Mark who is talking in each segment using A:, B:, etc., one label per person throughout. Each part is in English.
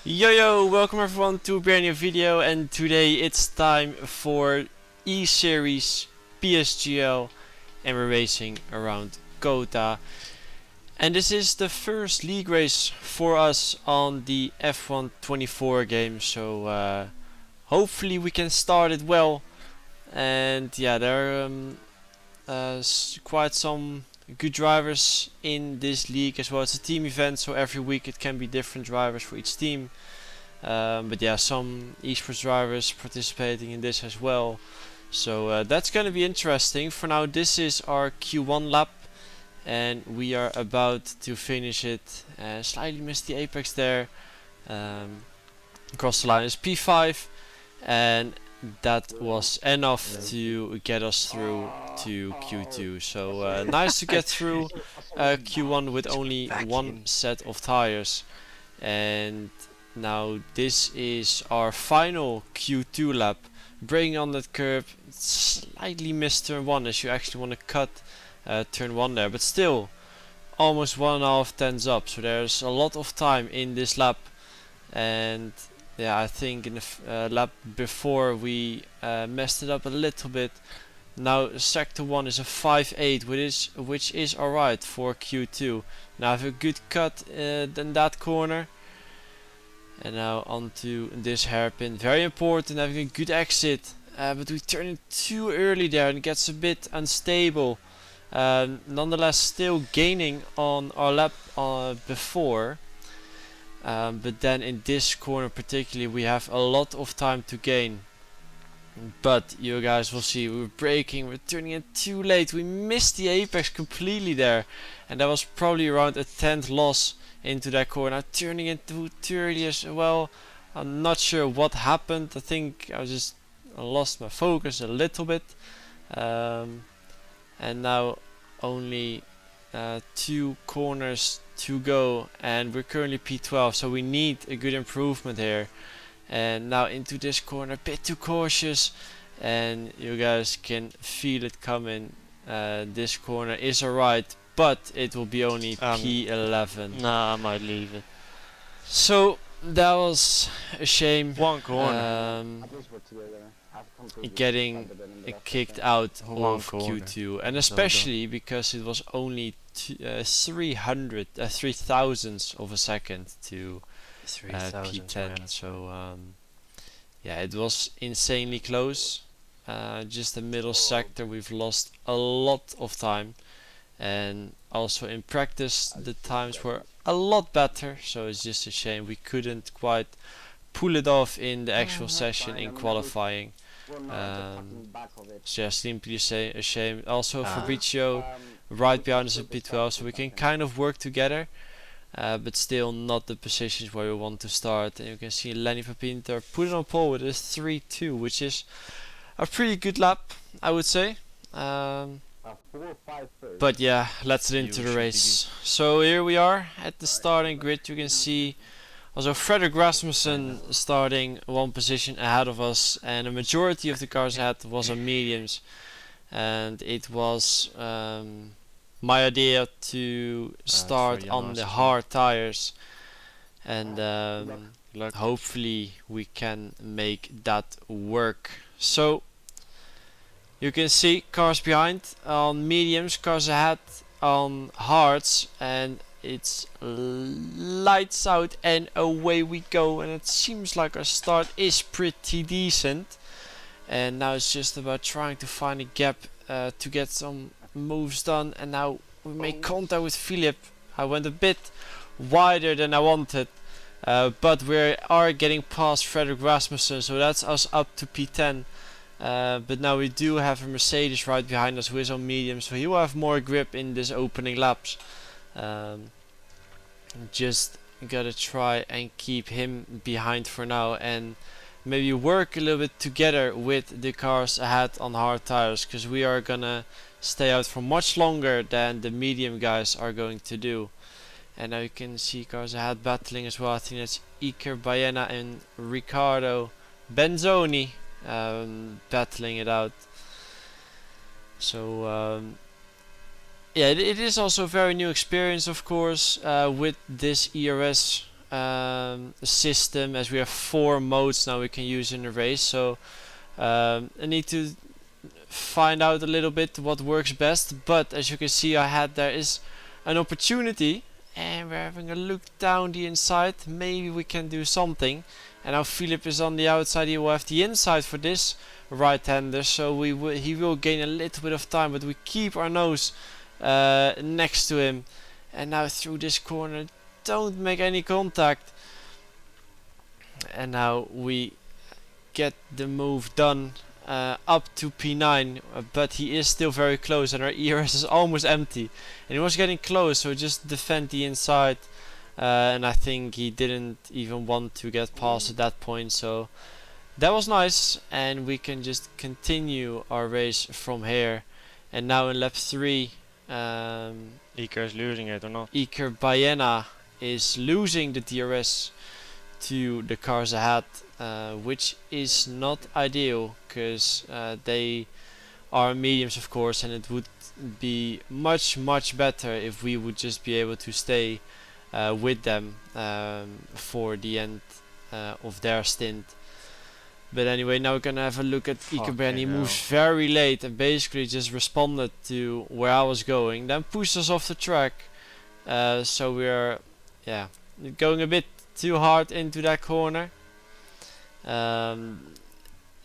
A: Yo, welcome everyone to a brand new video, and today it's time for Eseries, PSGL, and we're racing around Kota. And this is the first league race for us on the F1 24 game, so hopefully we can start it well. And yeah, there are quite some good drivers in this league as well. It's a team event, so every week it can be different drivers for each team. But yeah, some esports drivers participating in this as well. So that's going to be interesting. For now, this is our Q1 lap, and we are about to finish it. Slightly missed the apex there. Across the line is P5, and that was enough to get us through to Q2. So nice to get through Q1 with only one set of tires. And now this is our final Q2 lap. Braking on that curb, slightly missed turn 1 as you actually want to cut turn 1 there, but still almost 1.5 tenths up, so there's a lot of time in this lap. And yeah, I think in the lap before we messed it up a little bit. Now sector 1 is a 5.8, which is alright for Q2. Now I have a good cut in that corner. And now onto this hairpin, very important, having a good exit, but we turn it too early there and it gets a bit unstable. Nonetheless, still gaining on our lap before, but then in this corner particularly we have a lot of time to gain. But you guys will see, we're braking, we're turning it too late, we missed the apex completely there, and that was probably around a 10th loss into that corner. Turning into too early as well. I'm not sure what happened. I think I lost my focus a little bit. And now only 2 corners to go, and we're currently P12, so we need a good improvement here. And now into this corner, a bit too cautious, and you guys can feel it coming. This corner is alright, but it will be only P11.
B: Nah, I might leave it.
A: So that was a shame.
B: One corner.
A: Getting kicked out
B: One
A: of
B: corner.
A: Q2, and especially because it was only 3 thousandths of a second to P10. So yeah, it was insanely close. Just the middle sector, we've lost a lot of time. And also in practice the times were a lot better, so it's just a shame we couldn't quite pull it off in the actual session in qualifying. So yeah, simply say a shame. Also Fabrizio right behind us at P12, so we can kind of work together, but still not the positions where we want to start. And you can see Lenny Papinter put it on pole with a 3.2, which is a pretty good lap, I would say. But yeah, let's get into the race. So here we are at the starting grid. You can see also Fredrik Rasmussen starting 1 position ahead of us, and a majority of the cars ahead was on mediums. And it was my idea to start on the hard tires, and hopefully we can make that work. So you can see cars behind on mediums, cars ahead on hards, and it's lights out and away we go. And it seems like our start is pretty decent, and now it's just about trying to find a gap to get some moves done. And now we make contact with Philip. I went a bit wider than I wanted, but we are getting past Fredrik Rasmussen, so that's us up to P10. But now we do have a Mercedes right behind us who is on medium, so he will have more grip in this opening laps. Just gotta try and keep him behind for now, and maybe work a little bit together with the cars ahead on hard tires, because we are gonna stay out for much longer than the medium guys are going to do. And now you can see cars ahead battling as well. I think that's Iker Baena and Riccardo Benzoni battling it out. So yeah, it is also a very new experience, of course, with this ERS system, as we have 4 modes now we can use in the race. So I need to find out a little bit what works best. But as you can see, there is an opportunity, and we're having a look down the inside. Maybe we can do something. And now Philip is on the outside. He will have the inside for this right-hander, so he will gain a little bit of time, but we keep our nose next to him. And now through this corner, don't make any contact. And now we get the move done up to P9, but he is still very close, and our ERS is almost empty. And he was getting close, so just defend the inside. And I think he didn't even want to get past at that point, so that was nice, and we can just continue our race from here. And now in lap 3,
B: Iker is losing it or not?
A: Iker Baena is losing the DRS to the cars ahead, which is not ideal, because they are mediums of course, and it would be much better if we would just be able to stay with them for the end of their stint. But anyway, now we're gonna have a look at Iker Baena. He moves very late and basically just responded to where I was going, then pushed us off the track. So we're going a bit too hard into that corner. And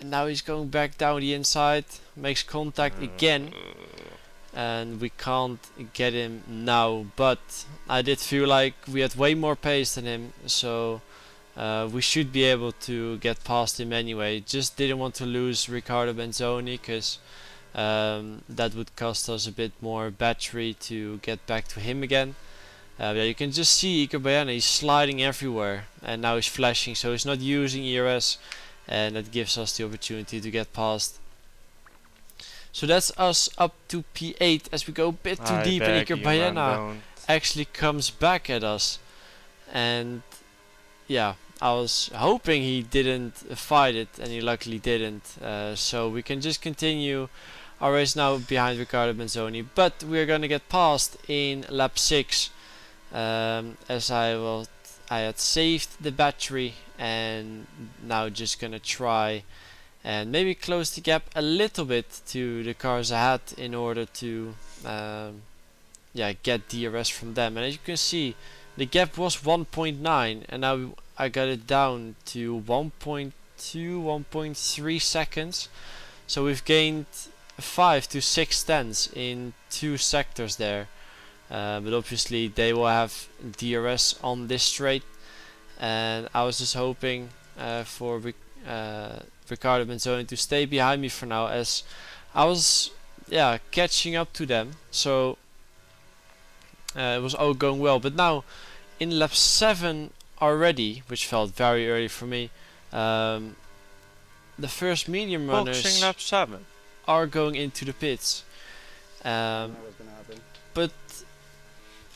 A: now he's going back down the inside, makes contact again, and we can't get him now. But I did feel like we had way more pace than him, so we should be able to get past him anyway. Just didn't want to lose Riccardo Benzoni, because that would cost us a bit more battery to get back to him again. Yeah, you can just see Iker Baena, he's sliding everywhere, and now he's flashing, so he's not using ERS, and that gives us the opportunity to get past. So that's us up to P8 as we go a bit too deep, and Iker Baena actually comes back at us. And yeah, I was hoping he didn't fight it, and he luckily didn't. So we can just continue our race now behind Riccardo Benzoni, but we're gonna get past in lap 6, as I had saved the battery, and now just gonna try and maybe close the gap a little bit to the cars ahead in order to get DRS from them. And as you can see, the gap was 1.9, and now I got it down to 1.2, 1.3 seconds. So we've gained 5 to 6 tenths in 2 sectors there. But obviously they will have DRS on this straight, and I was just hoping for Riccardo Benzoni to stay behind me for now, as I was catching up to them. So it was all going well. But now in lap 7 already, which felt very early for me, the first medium runners
B: lap 7
A: are going into the pits. But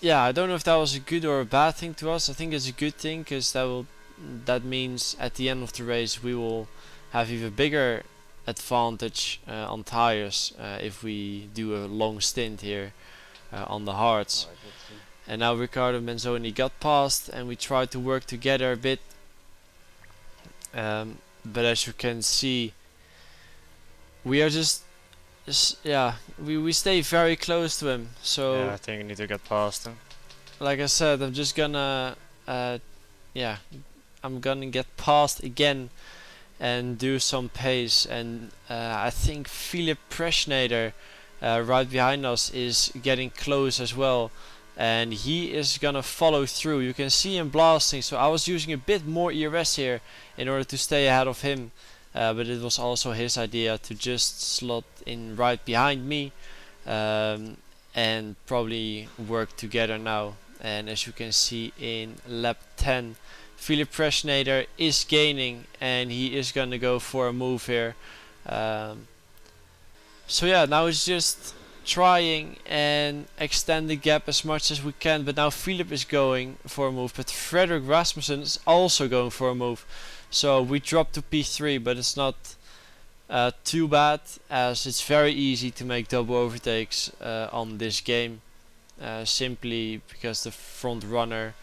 A: yeah, I don't know if that was a good or a bad thing to us. I think it's a good thing, because that means at the end of the race we will have even bigger advantage on tires if we do a long stint here on the hards. And now Riccardo Benzoni got past, and we tried to work together a bit. But as you can see, we are we stay very close to him. So
B: yeah, I think I need to get past him.
A: Like I said, I'm just gonna I'm gonna get past again and do some pace. And I think Philip Preschneider right behind us is getting close as well, and he is gonna follow through. You can see him blasting, so I was using a bit more ERS here in order to stay ahead of him. But it was also his idea to just slot in right behind me and probably work together now. And as you can see in lap 10, Philip Preschneider is gaining, and he is gonna go for a move here. So yeah, now it's just trying and extend the gap as much as we can. But now Philip is going for a move, but Frederick Rasmussen is also going for a move. So we dropped to P3, but it's not too bad, as it's very easy to make double overtakes on this game, simply because the front runner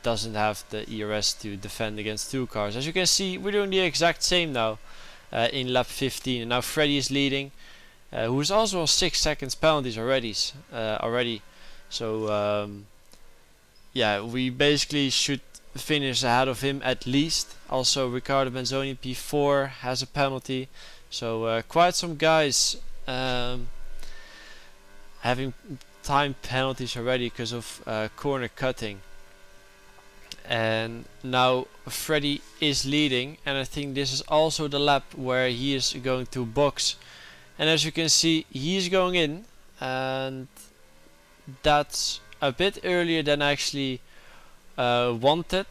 A: doesn't have the ERS to defend against 2 cars. As you can see, we're doing the exact same now in lap 15, and now Freddy is leading, who's also on 6 seconds penalties already. So yeah, we basically should finish ahead of him at least. Also, Riccardo Benzoni P4 has a penalty, so quite some guys having time penalties already because of corner cutting. And now Freddy is leading, and I think this is also the lap where he is going to box. And as you can see, he's going in, and that's a bit earlier than I actually wanted,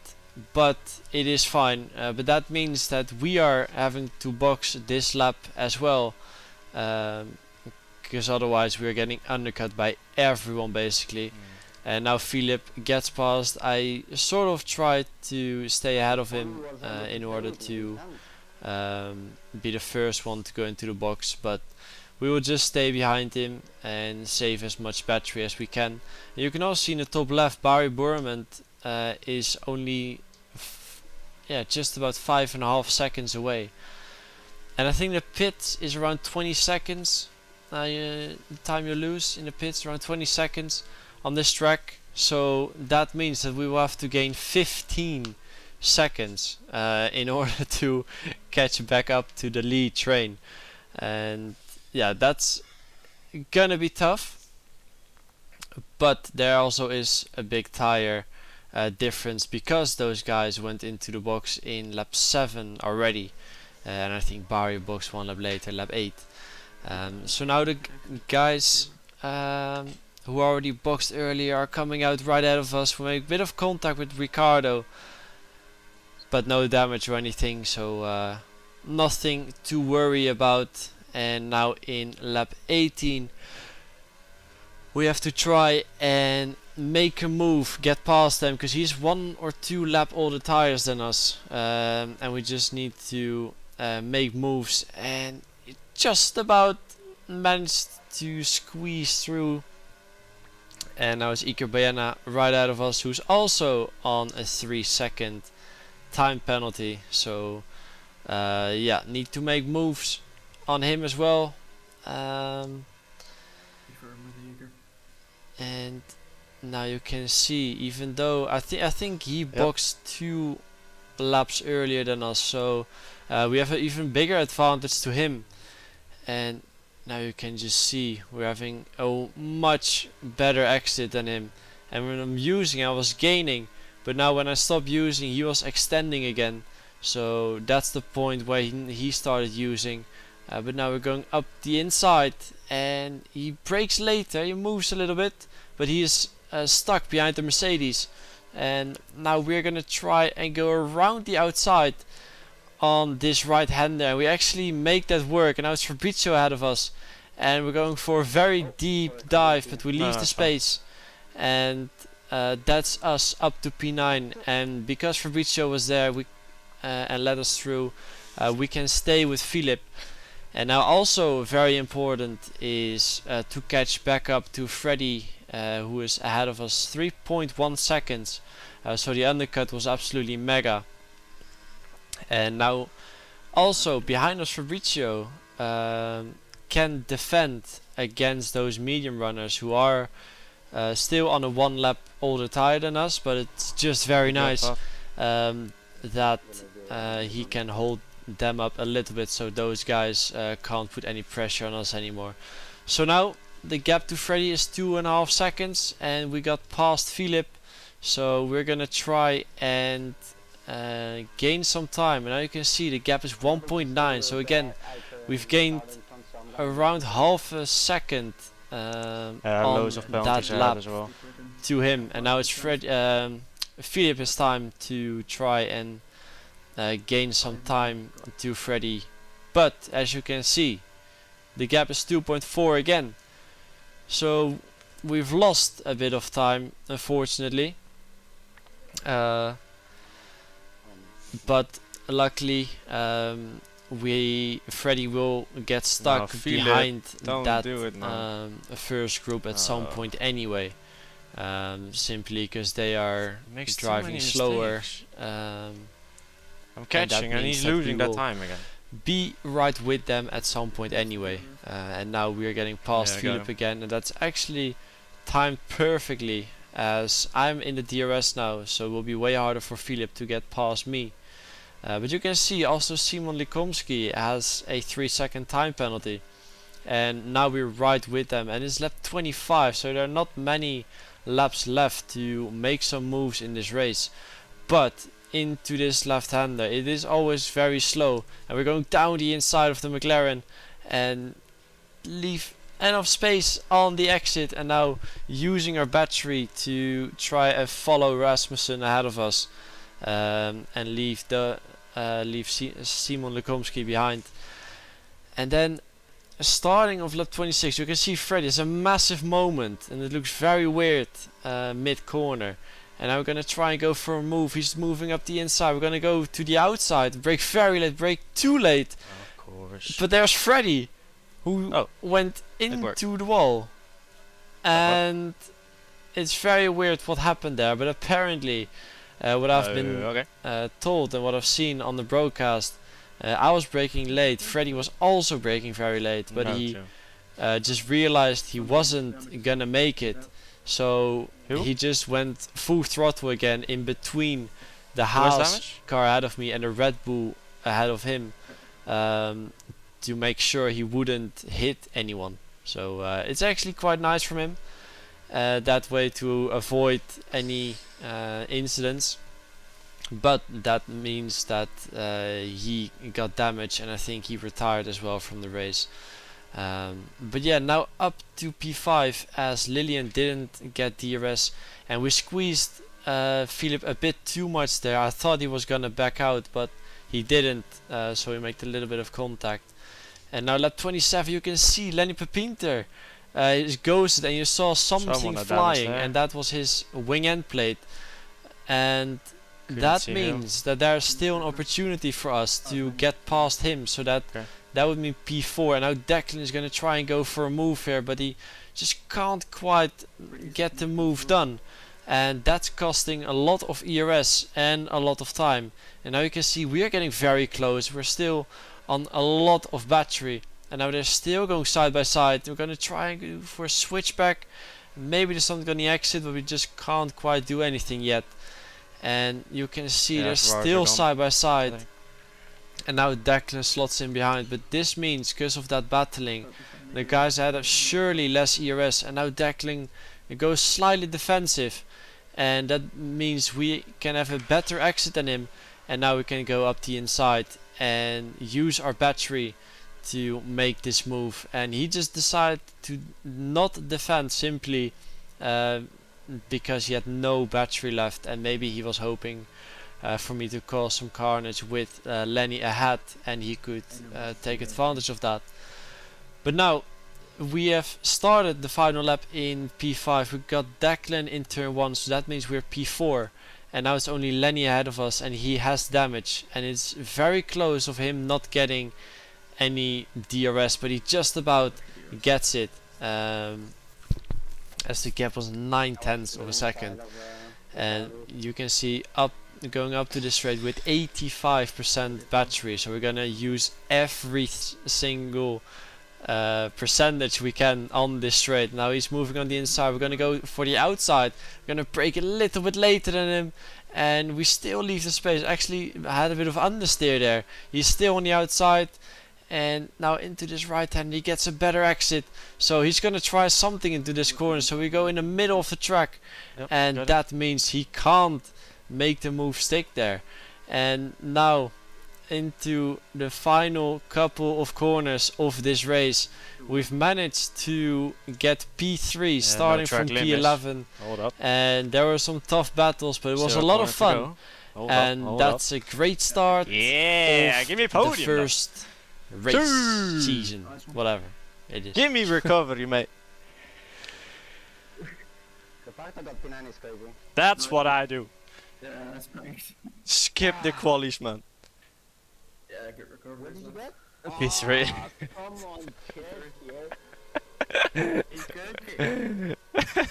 A: but it is fine. But that means that we are having to box this lap as well, because otherwise we are getting undercut by everyone basically. And now Philip gets past. I sort of tried to stay ahead of him in order to be the first one to go into the box, but we will just stay behind him and save as much battery as we can. And you can also see in the top left, Barry Burman is only just about 5.5 seconds away. And I think the pit is around 20 seconds. The time you lose in the pits around 20 seconds on this track, so that means that we will have to gain 15 seconds in order to catch back up to the lead train. And yeah, that's gonna be tough, but there also is a big tire difference because those guys went into the box in lap 7 already, and I think Barry boxed 1 lap later, lap 8. So now the guys who already boxed earlier are coming out right ahead of us. We make a bit of contact with Riccardo, but no damage or anything, so nothing to worry about. And now in lap 18 we have to try and make a move, get past them, because he's 1 or 2 lap older tires than us, and we just need to make moves, and it just about managed to squeeze through. And now it's Iker Baena right out of us, who's also on a 3-second time penalty. So yeah, need to make moves on him as well. And now you can see, even though I think he boxed 2 laps earlier than us, so we have an even bigger advantage to him. And now you can just see we're having a much better exit than him. And when I'm using, I was gaining, but now when I stopped using, he was extending again. So that's the point where he started using. But now we're going up the inside, and he brakes later, he moves a little bit, but he is stuck behind the Mercedes. And now we're gonna try and go around the outside on this right hander, and we actually make that work. And now it's Fabrizio ahead of us, and we're going for a very deep dive, but we leave the space, and that's us up to P9. And because Fabrizio was there, we and let us through, we can stay with Philip. And now also very important is to catch back up to Freddy, who is ahead of us 3.1 seconds. So the undercut was absolutely mega. And now also behind us, Fabrizio can defend against those medium runners who are still on a 1 lap older tire than us, but it's just very nice that he can hold them up a little bit, so those guys can't put any pressure on us anymore. So now the gap to Freddy is 2.5 seconds, and we got past Philip, so we're gonna try and gain some time. And now you can see the gap is 1.9, so again we've gained around half a second on that lap as well to him. And now it's Philip's time to try and gain some time to Freddy, but as you can see, the gap is 2.4 again, so we've lost a bit of time, unfortunately, but luckily Freddy will get stuck behind that first group at some point anyway. simply because they are
B: Makes too
A: driving
B: many
A: slower.
B: mistakes.
A: Um,
B: I'm catching and
A: means
B: he's
A: that we
B: losing that
A: will
B: time again.
A: be right with them at some point anyway. And now we are getting past
B: Yeah, I got
A: Philip
B: him.
A: again, and that's actually timed perfectly as I'm in the DRS now, so it will be way harder for Philip to get past me. But you can see also Simon Likomski has a 3-second time penalty, and now we're right with them, and it's lap 25, so there are not many laps left to make some moves in this race. But into this left-hander, it is always very slow, and we're going down the inside of the McLaren and leave enough space on the exit, and now using our battery to try and follow Rasmussen ahead of us, and leave Simon Likomski behind. And then starting of lap 26, you can see Freddy is a massive moment, and it looks very weird mid corner. And now we're gonna try and go for a move. He's moving up the inside. We're gonna go to the outside. Brake very late. Brake too late.
B: Of course.
A: But there's Freddy, who went into the wall. And it's very weird what happened there. But apparently, what I've been told and what I've seen on the broadcast, I was braking late. Freddy was also braking very late. But he just realized he wasn't gonna make it. So he just went full throttle again in between the Haas car ahead of me and the Red Bull ahead of him, to make sure he wouldn't hit anyone. So it's actually quite nice from him that way to avoid any incidents. But that means that he got damaged, and I think he retired as well from the race. But yeah, now up to P5 as Lillian didn't get DRS, and we squeezed Philip a bit too much there. I thought he was gonna back out, but he didn't, so we made a little bit of contact. And now lap 27, you can see Lenny Pepinter is ghosted, and you saw something flying, and that was his wing end plate. And that means that there's still an opportunity for us to get past him, so that that would mean P4. And now Declan is going to try and go for a move here, but he just can't quite get the move done, and that's costing a lot of ERS and a lot of time. And now you can see we are getting very close. We're still on a lot of battery, and now they're still going side by side. We're going to try and go for a switchback. Maybe there's something on the exit, but we just can't quite do anything yet. And you can see they're still side by side. And now Declan slots in behind, but this means because of that battling, the guys ahead have surely less ERS, and now Declan goes slightly defensive, and that means we can have a better exit than him. And now we can go up the inside and use our battery to make this move. And he just decided to not defend simply because he had no battery left, and maybe he was hoping for me to cause some carnage with Lenny ahead, and he could take advantage of that. But now we have started the final lap in P5. We got Declan in turn 1, so that means we're P4, and now it's only Lenny ahead of us, and he has damage, and it's very close of him not getting any DRS, but he just about gets it, as the gap was 9/10 of a second. And you can see going up to this straight with 85% battery, so we're gonna use every single percentage we can on this straight. Now he's moving on the inside. We're gonna go for the outside. We're gonna brake a little bit later than him, and we still leave the space. Actually, I had a bit of understeer there. He's still on the outside, and now into this right hand he gets a better exit, so he's gonna try something into this corner. So we go in the middle of the track, and that means he can't make the move stick there. And now into the final couple of corners of this race, we've managed to get P3 starting from P11, and there were some tough battles, but it was a lot of fun. And that's a great start of
B: give me Podium,
A: the first race season, whatever it is.
B: Give me recovery, mate.
C: The fact I got P9 is crazy.
B: That's what I do.
D: Yeah, that's nice.
B: Skip the qualies, man.
D: Yeah, get recovery.
C: What did you get?
B: P3.
C: Come on, kid,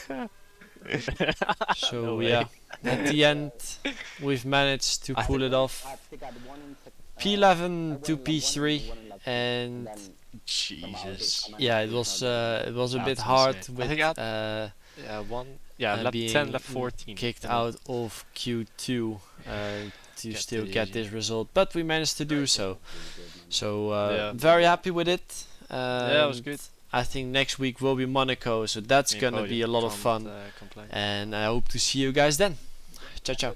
C: yeah.
A: So
B: No way.
A: yeah, at the end we've managed to pull it off. P11 to P3, and
B: Jesus.
A: yeah, it was a bit
B: That's
A: hard
B: insane. I
A: with
B: think Yeah, one. Yeah, lap
A: being
B: 10, lap 14.
A: kicked
B: you know.
A: out of Q2 to
B: Get
A: still
B: the
A: get
B: GG.
A: this result, but we managed to do so. So
B: Yeah.
A: very happy with it.
B: Yeah, it was
A: and
B: good.
A: I think next week will be Monaco, so that's
B: Me and
A: gonna
B: Podium
A: be a lot of
B: can't,
A: fun.
B: complain.
A: And I hope to see you guys then. Ciao ciao.